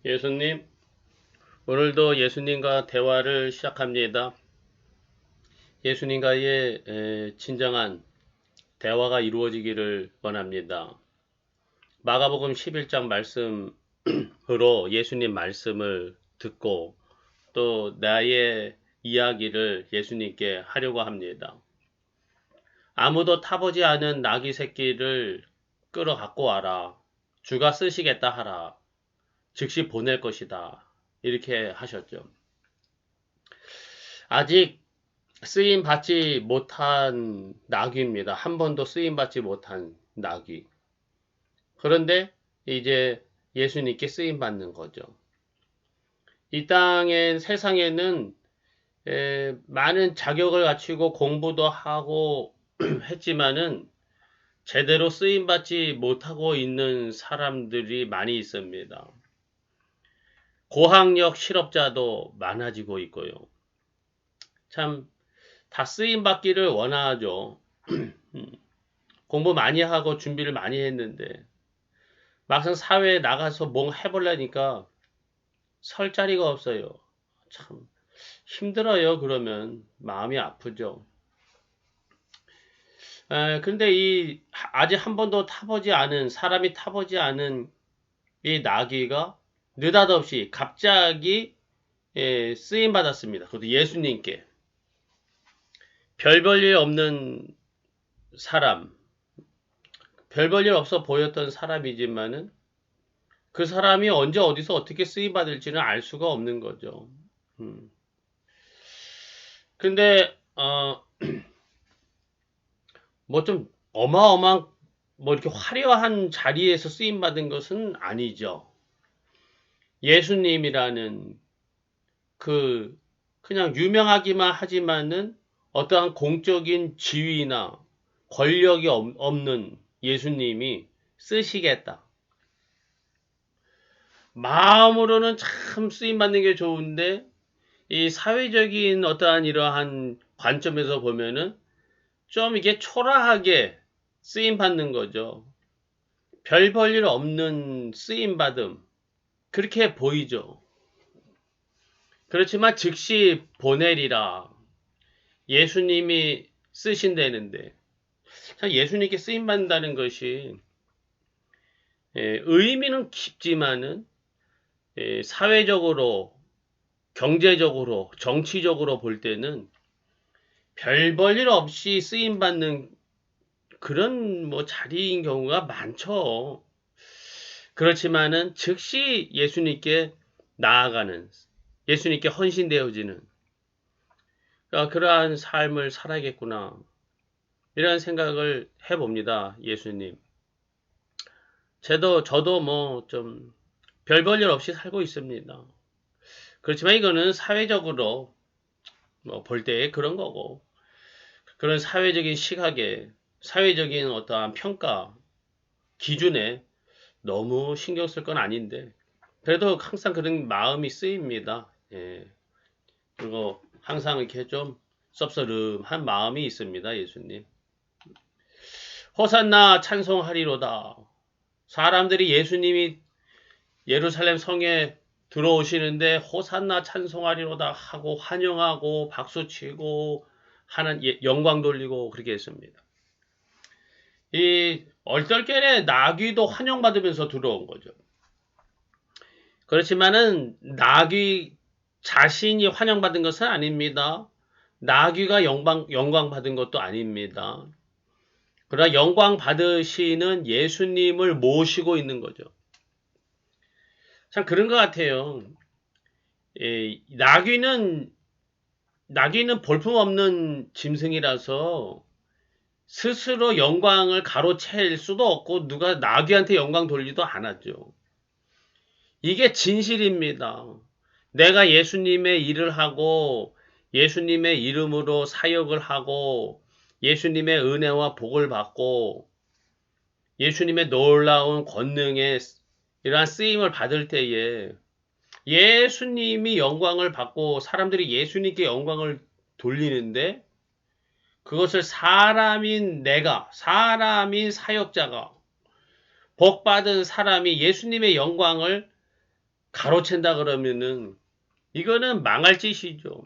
예수님, 오늘도 예수님과 대화를 시작합니다. 예수님과의 진정한 대화가 이루어지기를 원합니다. 마가복음 11장 말씀으로 예수님 말씀을 듣고 또 나의 이야기를 예수님께 하려고 합니다. 아무도 타보지 않은 나귀 새끼를 끌어 갖고 와라. 주가 쓰시겠다 하라. 즉시 보낼 것이다. 이렇게 하셨죠. 아직 쓰임 받지 못한 나귀입니다. 한 번도 쓰임 받지 못한 나귀. 그런데 이제 예수님께 쓰임 받는 거죠. 이 세상에는 많은 자격을 갖추고 공부도 하고 했지만은 제대로 쓰임 받지 못하고 있는 사람들이 많이 있습니다. 고학력 실업자도 많아지고 있고요. 참 다 쓰임 받기를 원하죠. 공부 많이 하고 준비를 많이 했는데 막상 사회에 나가서 뭔 해보려니까 설 자리가 없어요. 참 힘들어요. 그러면 마음이 아프죠. 근데 아직 한 번도 사람이 타보지 않은 이 나귀가 느닷없이 갑자기 쓰임 받았습니다. 그것도 예수님께. 별 볼 일 없는 사람, 별 볼 일 없어 보였던 사람이지만은 그 사람이 언제 어디서 어떻게 쓰임 받을지는 알 수가 없는 거죠. 근데 뭐 좀 어마어마한 뭐 이렇게 화려한 자리에서 쓰임 받은 것은 아니죠. 예수님이라는 그냥 유명하기만 하지만은 어떠한 공적인 지위나 권력이 없는 예수님이 쓰시겠다. 마음으로는 참 쓰임 받는 게 좋은데 이 사회적인 어떠한 이러한 관점에서 보면은 좀 이게 초라하게 쓰임 받는 거죠. 별 볼 일 없는 쓰임 받음. 그렇게 보이죠. 그렇지만 즉시 보내리라. 예수님이 쓰신다는데. 참 예수님께 쓰임 받는다는 것이 의미는 깊지만은 사회적으로, 경제적으로, 정치적으로 볼 때는 별 볼 일 없이 쓰임 받는 그런 뭐 자리인 경우가 많죠. 그렇지만은 즉시 예수님께 나아가는, 예수님께 헌신되어지는 그러한 삶을 살아야겠구나. 이런 생각을 해봅니다. 예수님. 저도 뭐 좀 별 볼 일 없이 살고 있습니다. 그렇지만 이거는 사회적으로 뭐 볼 때 그런 거고, 그런 사회적인 시각에, 사회적인 어떠한 평가, 기준에 너무 신경 쓸 건 아닌데, 그래도 항상 그런 마음이 쓰입니다. 예. 그리고 항상 이렇게 좀 섭섭한 마음이 있습니다. 예수님. 호산나 찬송하리로다. 사람들이 예수님이 예루살렘 성에 들어오시는데 호산나 찬송하리로다 하고 환영하고 박수치고 하는 영광 돌리고 그렇게 했습니다. 이 얼떨결에 나귀도 환영받으면서 들어온 거죠. 그렇지만은 나귀 자신이 환영받은 것은 아닙니다. 나귀가 영광 받은 것도 아닙니다. 그러나 영광 받으시는 예수님을 모시고 있는 거죠. 참 그런 것 같아요. 나귀는 볼품없는 짐승이라서 스스로 영광을 가로챌 수도 없고 누가 나귀한테 영광 돌리도 않았죠. 이게 진실입니다. 내가 예수님의 일을 하고 예수님의 이름으로 사역을 하고 예수님의 은혜와 복을 받고 예수님의 놀라운 권능에 이러한 쓰임을 받을 때에 예수님이 영광을 받고 사람들이 예수님께 영광을 돌리는데 그것을 사람인 사역자가, 복받은 사람이 예수님의 영광을 가로챈다 그러면은 이거는 망할 짓이죠.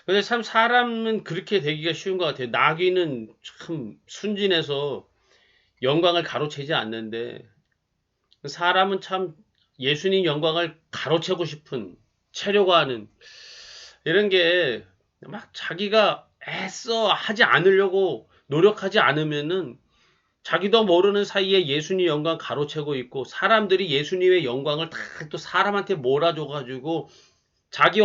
근데 참 사람은 그렇게 되기가 쉬운 것 같아요. 나귀는 참 순진해서 영광을 가로채지 않는데 사람은 참 예수님 영광을 가로채고 싶은 채려고 하는 이런 게 막 자기가 애써 하지 않으려고 노력하지 않으면은 자기도 모르는 사이에 예수님 영광 가로채고 있고 사람들이 예수님의 영광을 다 또 사람한테 몰아줘가지고 자기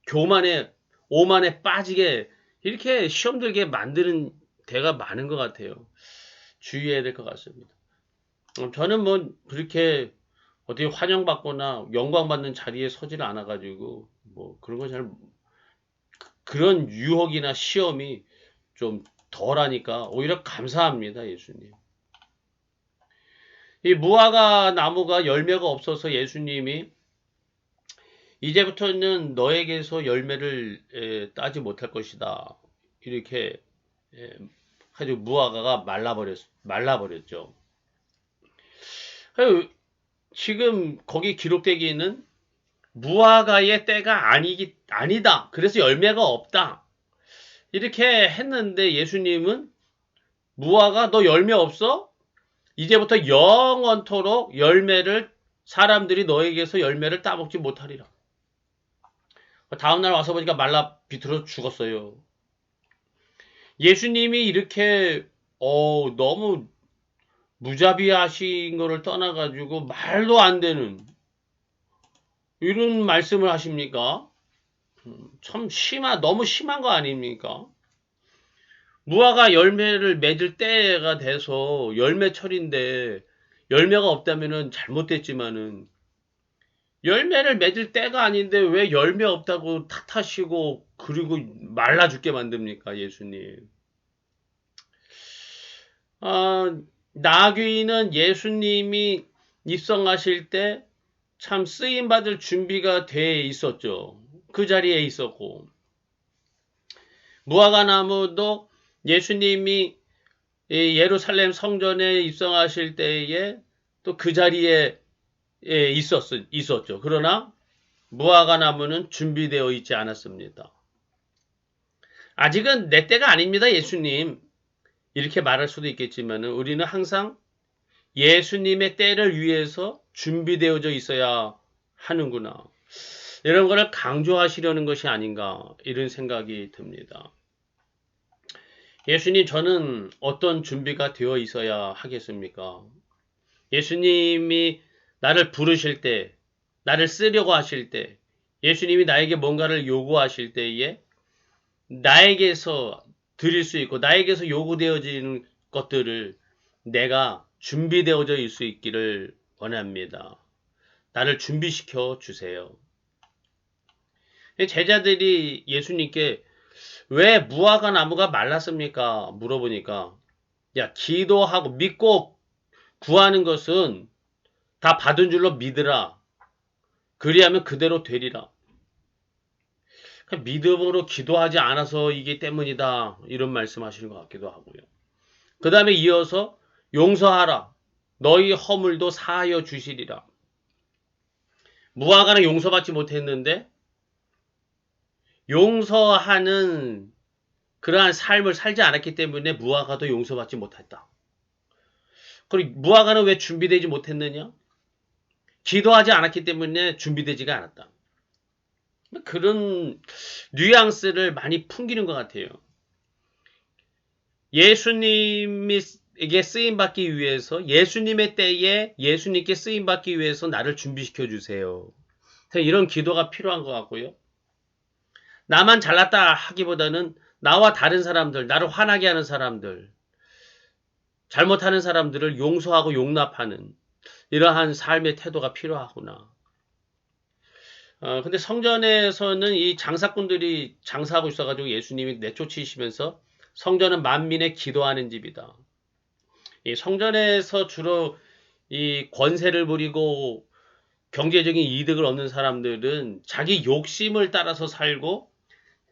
교만에 오만에 빠지게 이렇게 시험 들게 만드는 데가 많은 것 같아요. 주의해야 될 것 같습니다. 저는 뭐 그렇게 어떻게 환영받거나 영광받는 자리에 서지를 않아가지고 뭐 그런 거 잘 그런 유혹이나 시험이 좀 덜하니까 오히려 감사합니다, 예수님. 이 무화과 나무가 열매가 없어서 예수님이 이제부터는 너에게서 열매를 따지 못할 것이다. 이렇게 아주 무화과가 말라버렸죠. 지금 거기 기록되기는 무화과의 때가 아니다. 그래서 열매가 없다. 이렇게 했는데 예수님은 무화과 너 열매 없어? 이제부터 영원토록 사람들이 너에게서 열매를 따먹지 못하리라. 다음날 와서 보니까 말라 비틀어 죽었어요. 예수님이 이렇게 너무 무자비하신 거를 떠나가지고 말도 안 되는 이런 말씀을 하십니까? 참 너무 심한 거 아닙니까? 무화과 열매를 맺을 때가 돼서 열매철인데 열매가 없다면은 잘못됐지만은 열매를 맺을 때가 아닌데 왜 열매 없다고 탓하시고 그리고 말라 죽게 만듭니까, 예수님? 나귀는 예수님이 입성하실 때 참 쓰임받을 준비가 돼 있었죠. 그 자리에 있었고. 무화과 나무도 예수님이 예루살렘 성전에 입성하실 때에 또 그 자리에 있었죠. 그러나 무화과 나무는 준비되어 있지 않았습니다. 아직은 내 때가 아닙니다, 예수님. 이렇게 말할 수도 있겠지만 우리는 항상 예수님의 때를 위해서 준비되어져 있어야 하는구나. 이런 거를 강조하시려는 것이 아닌가 이런 생각이 듭니다. 예수님 저는 어떤 준비가 되어 있어야 하겠습니까? 예수님이 나를 부르실 때, 나를 쓰려고 하실 때, 예수님이 나에게 뭔가를 요구하실 때에 나에게서 드릴 수 있고 나에게서 요구되어지는 것들을 내가 준비되어져 있을 수 있기를 원합니다. 나를 준비시켜 주세요. 제자들이 예수님께 왜 무화과 나무가 말랐습니까? 물어보니까 야 기도하고 믿고 구하는 것은 다 받은 줄로 믿으라. 그리하면 그대로 되리라. 믿음으로 기도하지 않아서 이게 때문이다. 이런 말씀하시는 것 같기도 하고요. 그 다음에 이어서 용서하라. 너희 허물도 사하여 주시리라. 무화과는 용서받지 못했는데 용서하는 그러한 삶을 살지 않았기 때문에 무화과도 용서받지 못했다. 그리고 무화과는 왜 준비되지 못했느냐? 기도하지 않았기 때문에 준비되지가 않았다. 그런 뉘앙스를 많이 풍기는 것 같아요. 예수님에게 쓰임받기 위해서 예수님의 때에 예수님께 쓰임받기 위해서 나를 준비시켜 주세요. 이런 기도가 필요한 것 같고요. 나만 잘났다 하기보다는 나와 다른 사람들, 나를 화나게 하는 사람들, 잘못하는 사람들을 용서하고 용납하는 이러한 삶의 태도가 필요하구나. 근데 성전에서는 이 장사꾼들이 장사하고 있어가지고 예수님이 내쫓으시면서 성전은 만민의 기도하는 집이다. 이 성전에서 주로 이 권세를 부리고 경제적인 이득을 얻는 사람들은 자기 욕심을 따라서 살고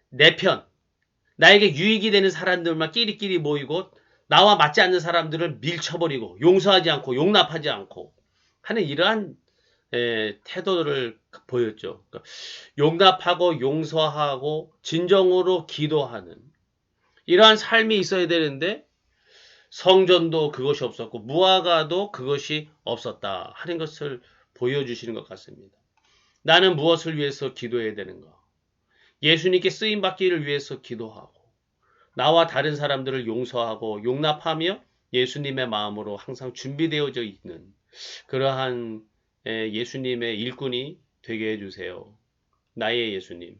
내 편, 나에게 유익이 되는 사람들만 끼리끼리 모이고 나와 맞지 않는 사람들을 밀쳐버리고 용서하지 않고 용납하지 않고 하는 이러한 태도를 보였죠. 그러니까 용납하고 용서하고 진정으로 기도하는 이러한 삶이 있어야 되는데 성전도 그것이 없었고 무화과도 그것이 없었다 하는 것을 보여주시는 것 같습니다. 나는 무엇을 위해서 기도해야 되는가? 예수님께 쓰임받기를 위해서 기도하고 나와 다른 사람들을 용서하고 용납하며 예수님의 마음으로 항상 준비되어져 있는 그러한 예수님의 일꾼이 되게 해주세요. 나의 예수님.